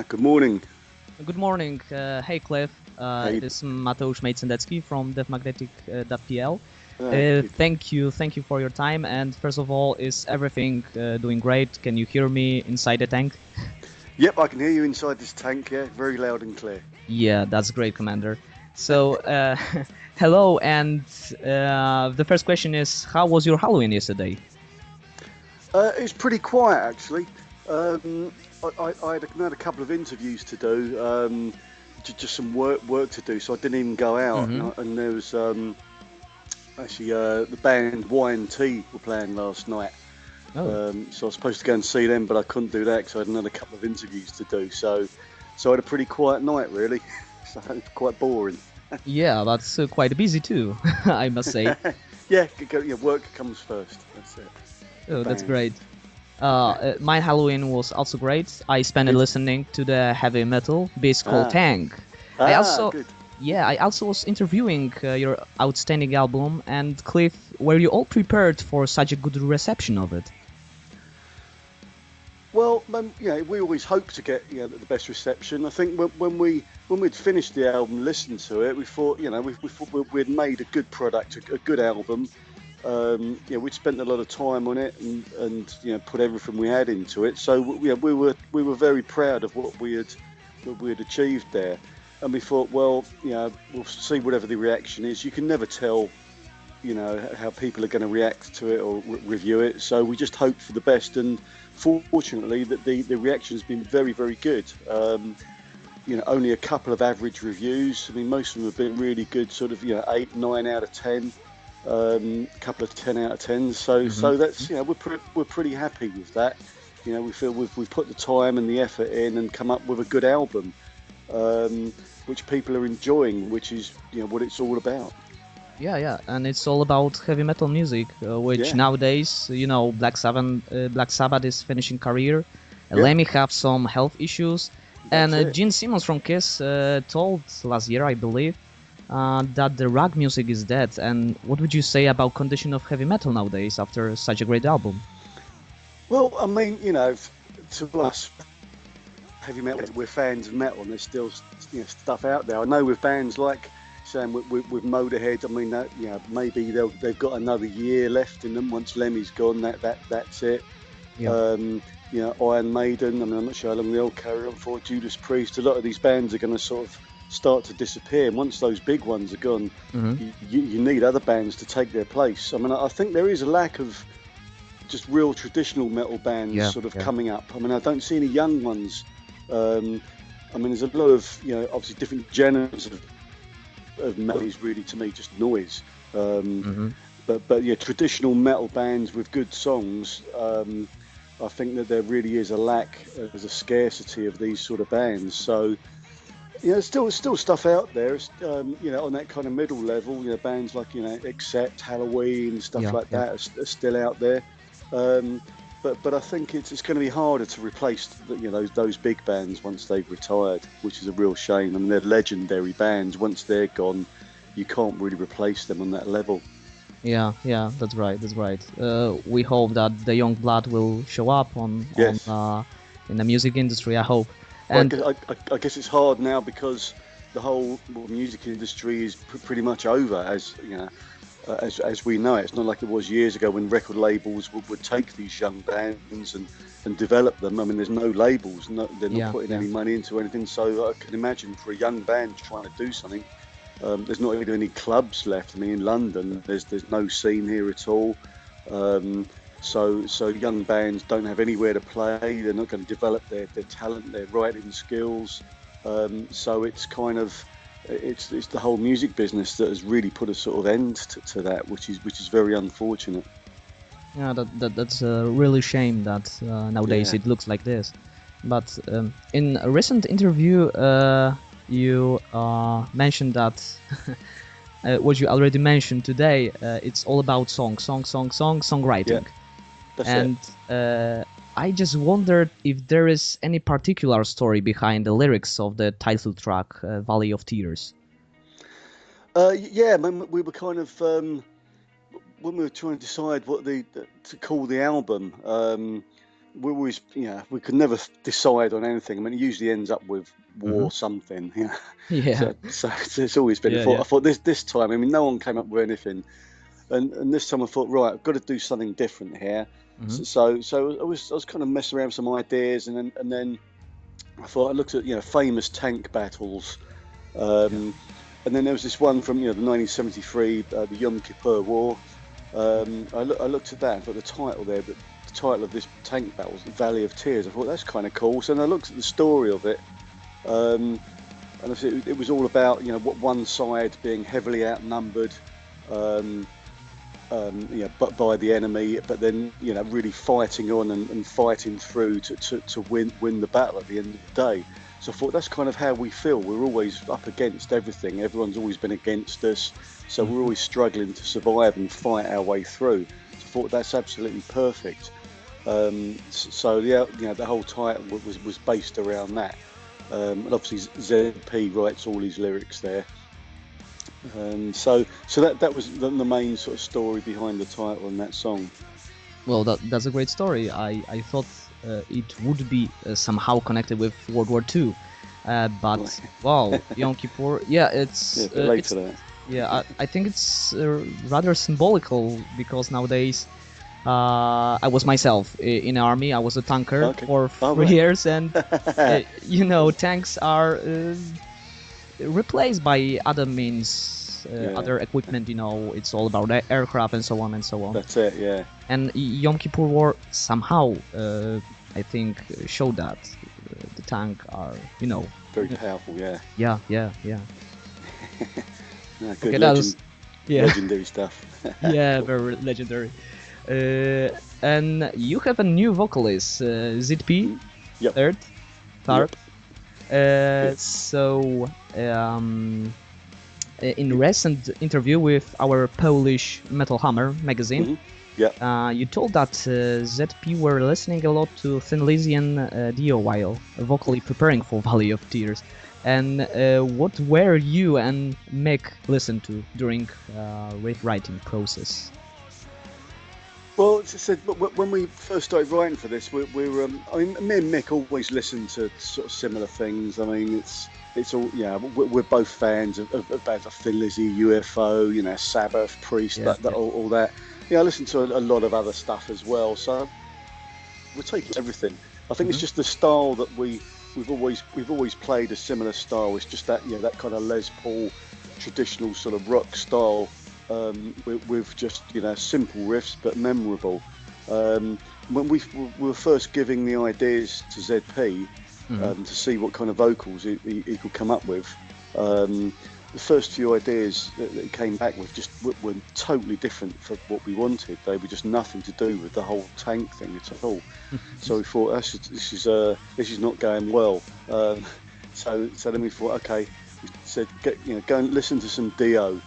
Good morning. Good morning. Hey, Cliff. Hey, It is Mateusz Mate Sendecki from Deathmagnetic.pl. good. Thank you for your time. And first of all, is everything doing great? Can you hear me inside the tank? Yep, I can hear you inside this tank. Yeah, very loud and clear. Yeah, that's great, Commander. So, hello. And the first question is, how was your Halloween yesterday? It's pretty quiet actually. Um, I had a couple of interviews to do, just some work to do, so I didn't even go out. Mm-hmm. And there was actually the band Y&T were playing last night. Oh. So I was supposed to go and see them, but I couldn't do that because I had another couple of interviews to do. So I had a pretty quiet night really. So it's quite boring. Yeah, that's quite busy too, I must say. Yeah, work comes first. That's it. The Oh, that's band. great. My Halloween was also great. I spent it Good. listening to the heavy metal bass called Ah, Tank. I also, good. I also was interviewing your outstanding album. And Cliff, were you all prepared for such a good reception of it? Well, we always hope to get the best reception. I think when we'd finished the album, listened to it, we thought we thought we'd made a good product, a good album. We'd spent a lot of time on it and put everything we had into it. So we were very proud of what we had achieved there. And we thought, well, we'll see whatever the reaction is. You can never tell, how people are going to react to it or review it. So we just hope for the best. And fortunately, that the reaction has been very, very good. Only a couple of average reviews. I mean, most of them have been really good, sort of 8, 9 out of 10. A couple of 10 out of 10s. Mm-hmm. So that's we're pretty happy with that. We feel we've put the time and the effort in and come up with a good album, which people are enjoying, which is what it's all about. Yeah, and it's all about heavy metal music, which Yeah, nowadays, Black Sabbath is finishing career. yeah, Lemmy have some health issues, and that's it. Gene Simmons from Kiss told last year, I believe, that the rock music is dead. And what would you say about condition of heavy metal nowadays after such a great album? Well, I mean, to us, heavy metal, we're fans of metal, and there's still stuff out there. I know with bands like saying with Motorhead, I mean that maybe they've got another year left in them. Once Lemmy's gone, that's it. Yeah. Iron Maiden. I mean, I'm not sure how long they'll carry on for. Judas Priest. A lot of these bands are going to sort of start to disappear. And once those big ones are gone, Mm-hmm. you need other bands to take their place. I mean, I think there is a lack of just real traditional metal bands Yeah, sort of yeah, coming up. I mean, I don't see any young ones. I mean, there's a lot of obviously different genres of metal. Is really to me just noise. mm-hmm. But yeah, traditional metal bands with good songs. I think that there really is a lack, there's a scarcity of these sort of bands. So still stuff out there. On that kind of middle level. Bands like Accept, Halloween, stuff Yeah, like yeah. that are still out there. Um, but I think it's going to be harder to replace those big bands once they've retired, which is a real shame. I mean, they're legendary bands. Once they're gone, you can't really replace them on that level. Yeah, that's right, that's right. We hope that the young blood will show up on Yes. in the music industry. I hope. Well, And I guess it's hard now because the whole music industry is pretty much over, as we know it. It's not like it was years ago when record labels would take these young bands and develop them. I mean, there's no labels, they're not yeah, putting yeah, any money into anything. So I can imagine for a young band trying to do something, there's not even any clubs left. I mean, in London, there's no scene here at all. Um, so young bands don't have anywhere to play. They're not going to develop their talent, their writing skills. So it's the whole music business that has really put a sort of end to that, which is very unfortunate. yeah. That's a really shame that nowadays Yeah. it looks like this. But in a recent interview, you mentioned that what you already mentioned today. It's all about Yeah, songwriting. that's it. And I just wondered if there is any particular story behind the lyrics of the title track, Valley of Tears. Yeah, I mean, we were kind of when we were trying to decide what to call the album. we always, we could never decide on anything. I mean, it usually ends up with war something. Yeah. So it's always been. Yeah, I thought this time, I mean, no one came up with anything, and this time I thought, right, I've got to do something different here. So I was kind of messing around with some ideas, and then I thought I looked at famous tank battles, and then there was this one from the 1973 the Yom Kippur War. I looked at that and thought the title there, but the title of this tank battle was the Valley of Tears. I thought that's kind of cool. So then I looked at the story of it, and I said it was all about what one side being heavily outnumbered, but by the enemy, but then really fighting on and fighting through to win the battle at the end of the day. So I thought that's kind of how we feel. We're always up against everything. Everyone's always been against us. So we're always struggling to survive and fight our way through. So I thought that's absolutely perfect. So the whole title was based around that. And obviously ZP writes all his lyrics there. So that was the main sort of story behind the title and that song. Well, that's a great story. I thought it would be somehow connected with World War II, but wow, Yom Kippur. Yeah, it's related to that. Yeah, I think it's rather symbolical because nowadays I was myself in the army. I was a tanker for 3 years, and tanks are replaced by other means, other equipment. It's all about aircraft and so on and so on. That's it, yeah. And Yom Kippur War somehow, I think, showed that the tank are, very powerful, yeah. Yeah. Good legendary stuff. Yeah, very legendary. And you have a new vocalist, ZP, third. Yep. So, in recent interview with our Polish Metal Hammer magazine, you told that ZP were listening a lot to Thin Lizzy and Dio while vocally preparing for Valley of Tears. And what were you and Mick listen to during writing process? Well, as I said, when we first started writing for this, we were. I mean, me and Mick always listened to sort of similar things. I mean, it's all. We're both fans of bands like Thin Lizzy, UFO, Sabbath, Priest, all that. I listen to a lot of other stuff as well. So we're taking everything. I think it's just the style that we've always played a similar style. It's just that that kind of Les Paul traditional sort of rock style. With just simple riffs but memorable. When we were first giving the ideas to ZP to see what kind of vocals he could come up with, the first few ideas that he came back with just were totally different from what we wanted. They were just nothing to do with the whole tank thing at all. So we thought this is not going well. So then we thought, okay, we said go and listen to some Dio.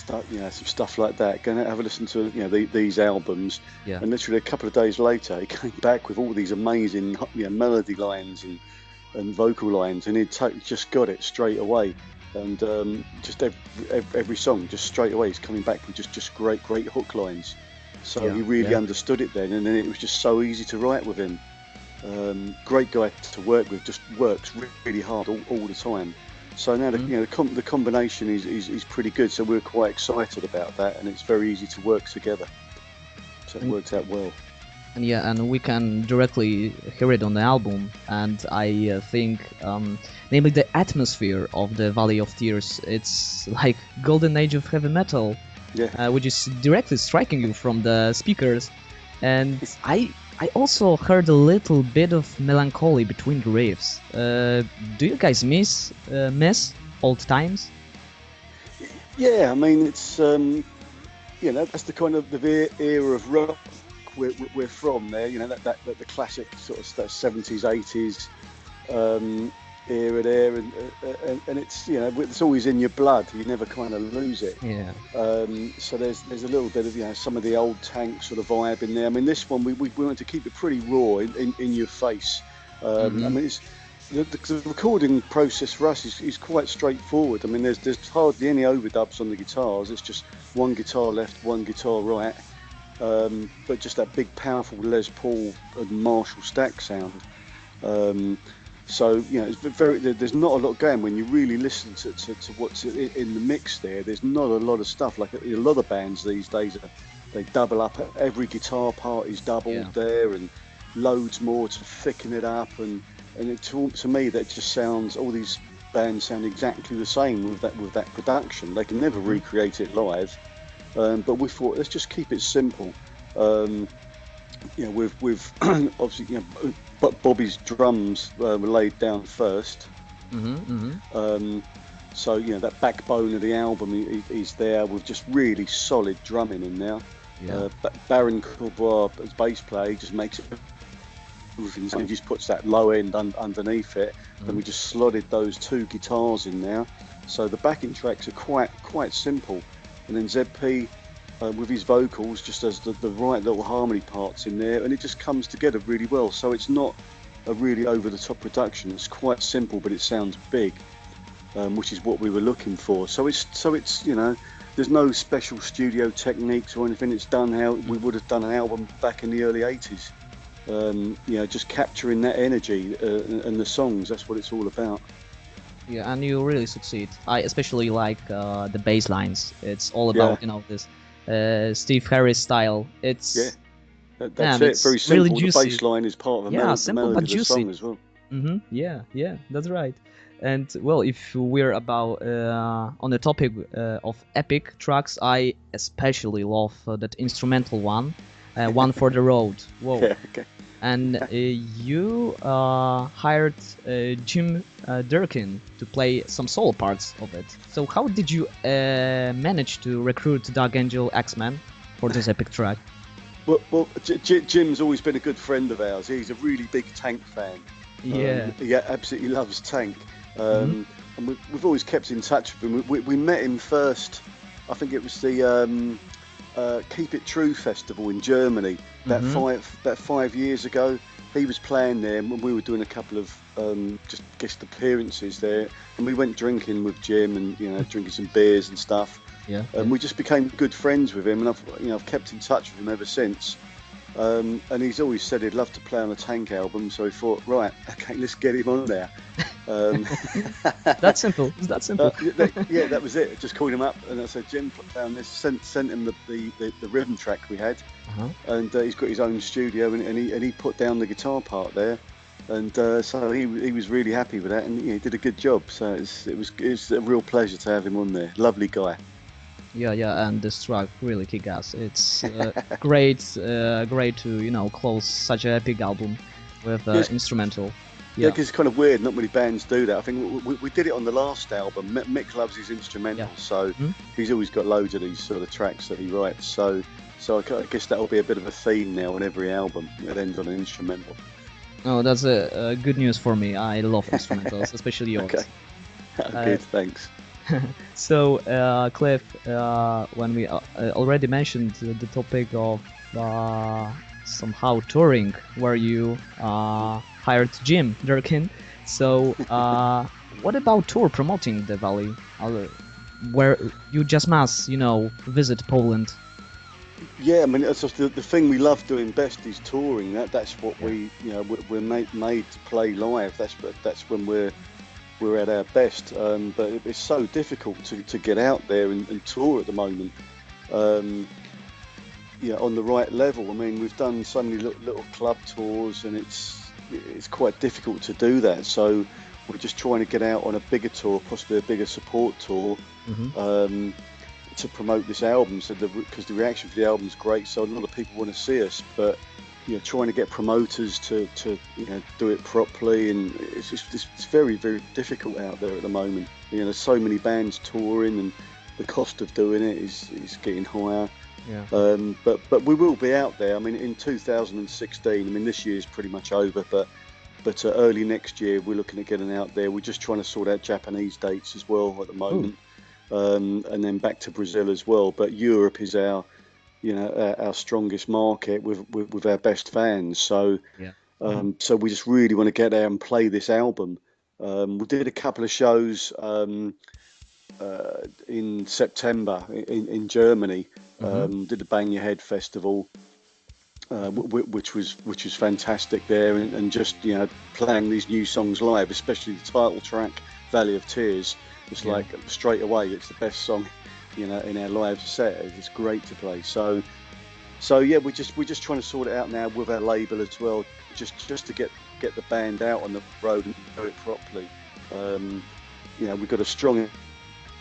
Some stuff like that. Go and have a listen to these albums, and literally a couple of days later, he came back with all these amazing melody lines and vocal lines, and he'd just got it straight away. And just every song, just straight away, he's coming back with just great hook lines. So he really understood it then, and then it was just so easy to write with him. Great guy to work with, just works really hard all the time. So now the combination is pretty good. So we're quite excited about that, and it's very easy to work together. So it works out well. And we can directly hear it on the album. And I think, namely the atmosphere of the Valley of Tears, it's like golden age of heavy metal, which is directly striking you from the speakers. And I also heard a little bit of melancholy between the riffs. Do you guys miss old times? Yeah, I mean it's that's the kind of the era of rock we're from there. That the classic sort of 70s, 80s era there, and it's it's always in your blood. You never kind of lose it. Yeah. So there's a little bit of some of the old tank sort of vibe in there. I mean, this one we wanted to keep it pretty raw, in your face. I mean, it's the recording process for us is quite straightforward. I mean, there's hardly any overdubs on the guitars. It's just one guitar left, one guitar right, but just that big, powerful Les Paul and Marshall stack sound. So it's very. There's not a lot going when you really listen to what's in the mix there. There's not a lot of stuff like a lot of bands these days. They double up. Every guitar part is doubled there, and loads more to thicken it up. And to me, that just sounds. All these bands sound exactly the same with that production. They can never recreate it live. But we thought, let's just keep it simple. With obviously, but Bobby's drums were laid down first. So that backbone of the album is there with just really solid drumming in there. Baron Courbois as bass player, he just makes it. He just puts that low end underneath it, and we just slotted those two guitars in there. So the backing tracks are quite simple, and then ZP with his vocals just has the right little harmony parts in there, and it just comes together really well. So it's not a really over the top production. It's quite simple, but it sounds big, which is what we were looking for. So it's there's no special studio techniques or anything. It's done how we would have done an album back in the early 80s. Just capturing that energy and the songs. That's what it's all about. Yeah, and you really succeed. I especially like the bass lines. It's all about this Steve Harris style. It's that's it. Very simple. Really the juicy. bass line is part of the simple but melody of the song as well. Yeah, that's right. And well, if we're about on the topic of epic tracks, I especially love that instrumental one, One for the Road. Whoa. Yeah, okay. And you hired Jim Durkin to play some solo parts of it. So how did you manage to recruit Dark Angel X-Men for this epic track? Well, Jim's always been a good friend of ours. He's a really big Tank fan. He absolutely loves Tank. And we've always kept in touch with him. We met him first, I think it was the Keep It True festival in Germany about 5 years ago. He was playing there, and we were doing a couple of just guest appearances there, and we went drinking with Jim and drinking some beers and stuff. And we just became good friends with him, and I've kept in touch with him ever since. And he's always said he'd love to play on a Tank album, so we thought, right, okay, let's get him on there. That's simple. That was it. Just called him up, and I said, Jim, put down this. Sent him the rhythm track we had, and he's got his own studio, and he put down the guitar part there, and so he was really happy with that, and he did a good job. So it was a real pleasure to have him on there. Lovely guy. Yeah, and this track really kick ass. It's great to close such an epic album with instrumental. Yeah, because it's kind of weird. Not many bands do that. I think we did it on the last album. Mick loves his instrumental, so he's always got loads of these sort of tracks that he writes. So I guess that'll be a bit of a theme now on every album. It ends on an instrumental. Oh, that's a good news for me. I love instrumentals, especially yours. Okay. Good, thanks. So, Cliff, when we already mentioned the topic of somehow touring, where you hired Jim Durkin, so what about tour promoting the Valley, where you just must, visit Poland? Yeah, I mean, it's just the thing we love doing best is touring. That's what we're made to play live. That's when we're at our best, but it's so difficult to get out there and tour at the moment. On the right level. I mean, we've done so many little club tours, and it's quite difficult to do that. So we're just trying to get out on a bigger tour, possibly a bigger support tour, to promote this album. So because the reaction for the album's great, so a lot of people want to see us, but trying to get promoters to do it properly, and it's very, very difficult out there at the moment. There's so many bands touring, and the cost of doing it is getting higher. But we will be out there. I mean, in 2016. I mean, this year's pretty much over, but early next year we're looking at getting out there. We're just trying to sort out Japanese dates as well at the moment, and then back to Brazil as well. But Europe is our strongest market with our best fans. So so we just really want to get there and play this album. We did a couple of shows in September in Germany, Did the Bang Your Head festival, which was fantastic there, and just playing these new songs live, especially the title track Valley of Tears. It's like straight away it's the best song in our live set. It's great to play. So yeah, we're just trying to sort it out now with our label as well, just to get the band out on the road and do it properly. We've got a strong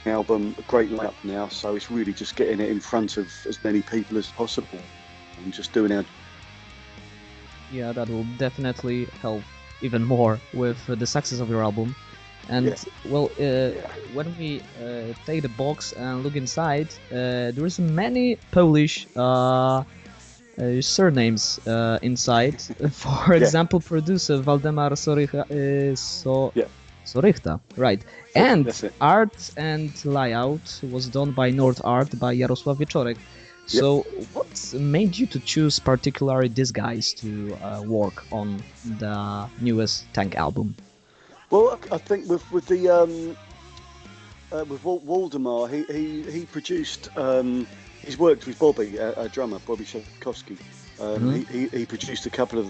album, a great lineup now, so it's really just getting it in front of as many people as possible and just doing our... Yeah, that will definitely help even more with the success of your album. And when we take the box and look inside, there is many Polish surnames inside. For example, producer Waldemar Sorychta, right? And art and layout was done by Nord Art by Jarosław Wieczorek. So what made you to choose particularly these guys to work on the newest Tank album? Well, I think with Waldemar, he produced. He's worked with Bobby, our drummer, Bobby Shekowski. He produced a couple of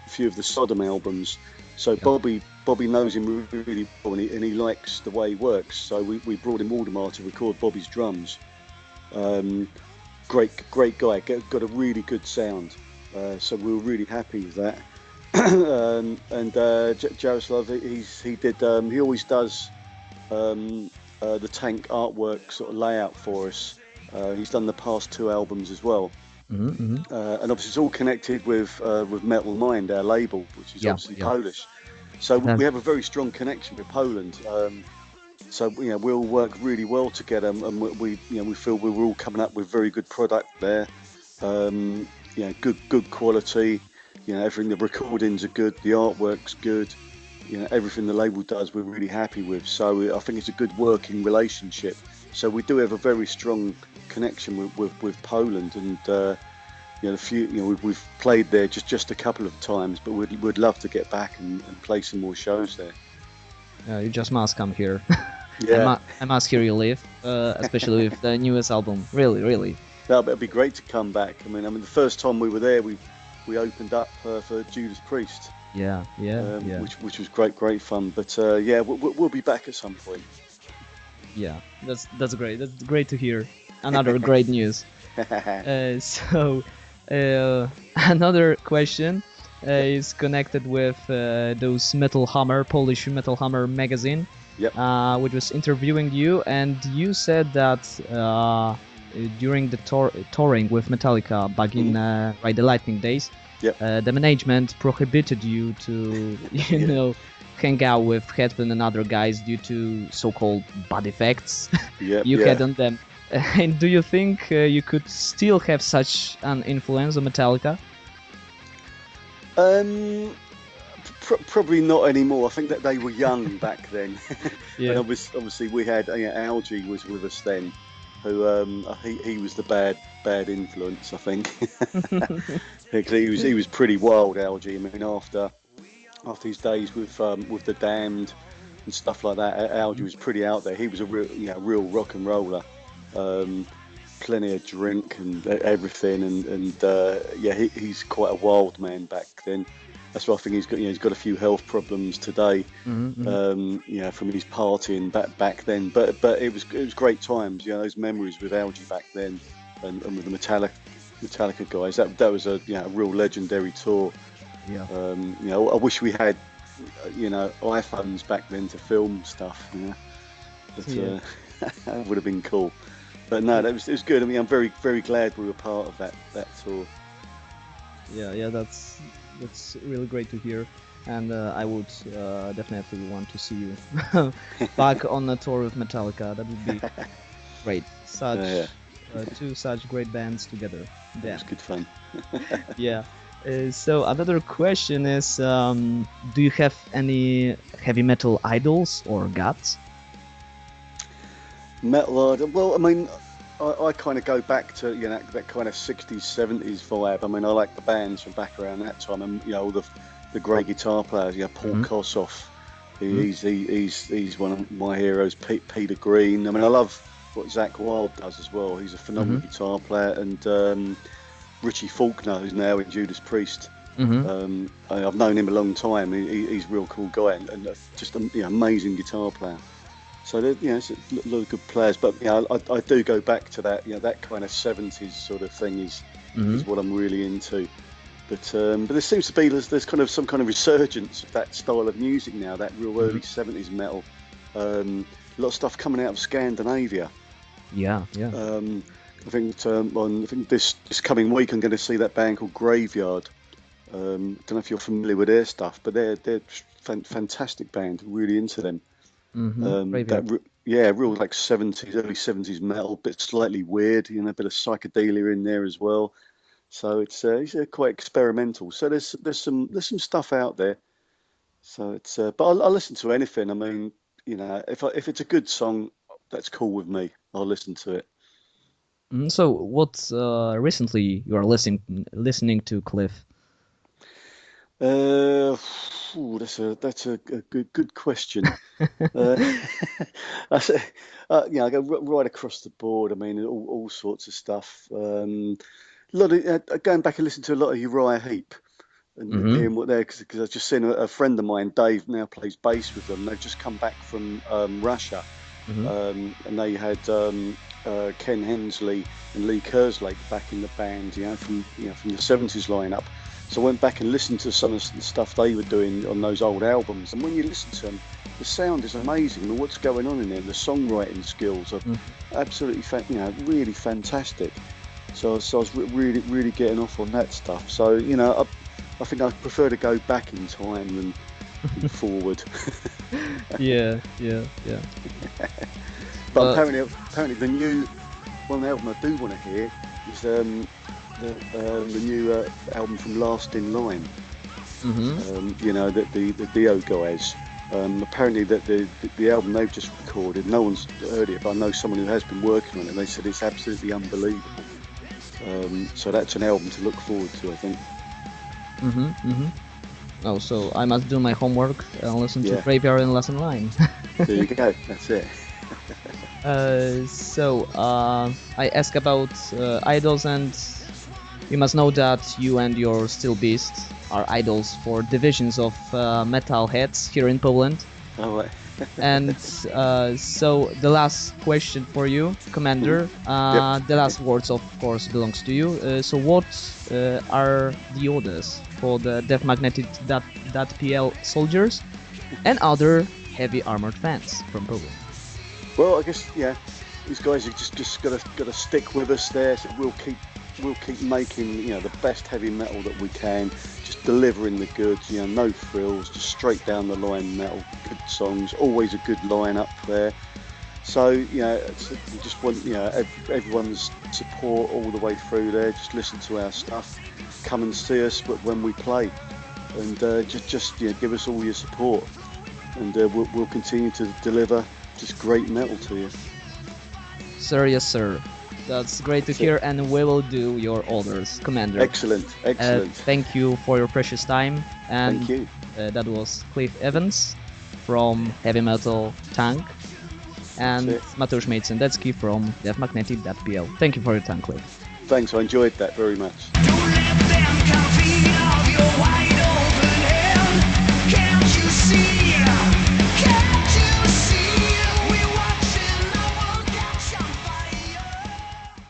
few of the Sodom albums. So Bobby knows him really well, and he likes the way he works. So we brought in Waldemar to record Bobby's drums. Great guy, got a really good sound. So we were really happy with that. And Jaroslav, he always does the Tank artwork sort of layout for us. He's done the past 2 albums as well. And obviously it's all connected with Metal Mind, our label, which is obviously Polish. So we have a very strong connection with Poland. So we all work really well together, and we feel we were all coming up with very good product there. Good quality. Everything, the recordings are good, the artwork's good. Everything the label does, we're really happy with. So I think it's a good working relationship. So we do have a very strong connection with Poland, and we've played there just a couple of times, but we'd love to get back and play some more shows there. You just must come here. Yeah, I must hear you live, especially with the newest album. Really. It'd be great to come back. I mean, the first time we were there, we opened up for Judas Priest. Which was great fun. But we'll be back at some point. Yeah, that's great. That's great to hear. Another great news. Another question is connected with those Polish Metal Hammer magazine, which was interviewing you, and you said that during the touring with Metallica back in the Lightning days, the management prohibited you to hang out with Hetman and other guys due to so-called bad effects you had on them. And do you think you could still have such an influence on Metallica? Probably not anymore. I think that they were young back then. And obviously we had Algie was with us then, who he was the bad influence, I think. he was pretty wild, Algie. I mean, after his days with the Damned and stuff like that, Algie was pretty out there. He was a real rock and roller. Plenty of drink and everything, and he's quite a wild man back then. That's why I think he's got a few health problems today, from his partying back then. But it was great times, those memories with Algie back then, and with the Metallica guys. That was a real legendary tour. I wish we had iPhones back then to film stuff. But that would have been cool. But no, it was good. I mean, I'm very, very glad we were part of that tour. Yeah, that's really great to hear, and I would definitely want to see you back on a tour with Metallica. That would be great. Two such great bands together. Yeah, it was good fun. So another question is, do you have any heavy metal idols or gods? Metal idol. Well, I mean, I kind of go back to that kind of 60s, 70s vibe. I mean, I like the bands from back around that time, and all the great guitar players. Paul Kossoff. He's one of my heroes. Peter Green. I mean, I love what Zach Wilde does as well. He's a phenomenal guitar player, and Richie Faulkner, who's now in Judas Priest. I've known him a long time. He's a real cool guy, and just an amazing guitar player. So it's a lot of good players. But I do go back to that. That kind of 70s sort of thing is what I'm really into. But there seems to be there's kind of some kind of resurgence of that style of music now. That real early 70s metal. A lot of stuff coming out of Scandinavia. Yeah. I think this coming week I'm going to see that band called Graveyard. Don't know if you're familiar with their stuff, but they're fantastic band. Really into them. Real like 70s, early 70s metal, bit slightly weird, a bit of psychedelia in there as well. So it's quite experimental. So there's some stuff out there. So it's but I'll listen to anything. I mean, if it's a good song, that's cool with me. I'll listen to it. So what recently you are listening to, Cliff? That's a good question. I go right across the board. I mean, all sorts of stuff. A lot of going back and listening to a lot of Uriah Heep and hearing what they're, because I've just seen a friend of mine, Dave, now plays bass with them. They've just come back from Russia, and they had Ken Hensley and Lee Kerslake back in the band, from the 70s lineup. So I went back and listened to some of the stuff they were doing on those old albums, and when you listen to them, the sound is amazing, and what's going on in there, the songwriting skills are absolutely, really fantastic. So I was really getting off on that stuff. So I think I prefer to go back in time than forward. Yeah. But apparently the new one album I do want to hear is the new album from Last in Line. The Dio guys. Apparently that the album they've just recorded, no one's heard it, but I know someone who has been working on it. They said it's absolutely unbelievable. So that's an album to look forward to, I think. Oh, so I must do my homework and listen to Graveyard and Last in Line. There you go. That's it. I ask about idols, and you must know that you and your Steel Beast are idols for divisions of metal heads here in Poland. Oh, right. And so the last question for you, Commander. The last words, of course, belongs to you. So what are the orders for the Deathmagnetic.pl soldiers and other heavy armored fans from Poland? Well, I guess these guys have just got to stick with us there. So we'll keep making the best heavy metal that we can, just delivering the goods. No frills, just straight down the line metal, good songs, always a good lineup there. So we just want everyone's support all the way through there. Just listen to our stuff, come and see us when we play, and just give us all your support, and we'll continue to deliver just great metal to you. Sir, yes sir. That's great to hear, and we will do your orders, Commander. Excellent. Thank you for your precious time. And thank you. That was Cliff Evans from Heavy Metal Tank, and Mateusz Mate Sendecki from Deathmagnetic.pl. Thank you for your time, Cliff. Thanks, I enjoyed that very much. Don't let them come feed off your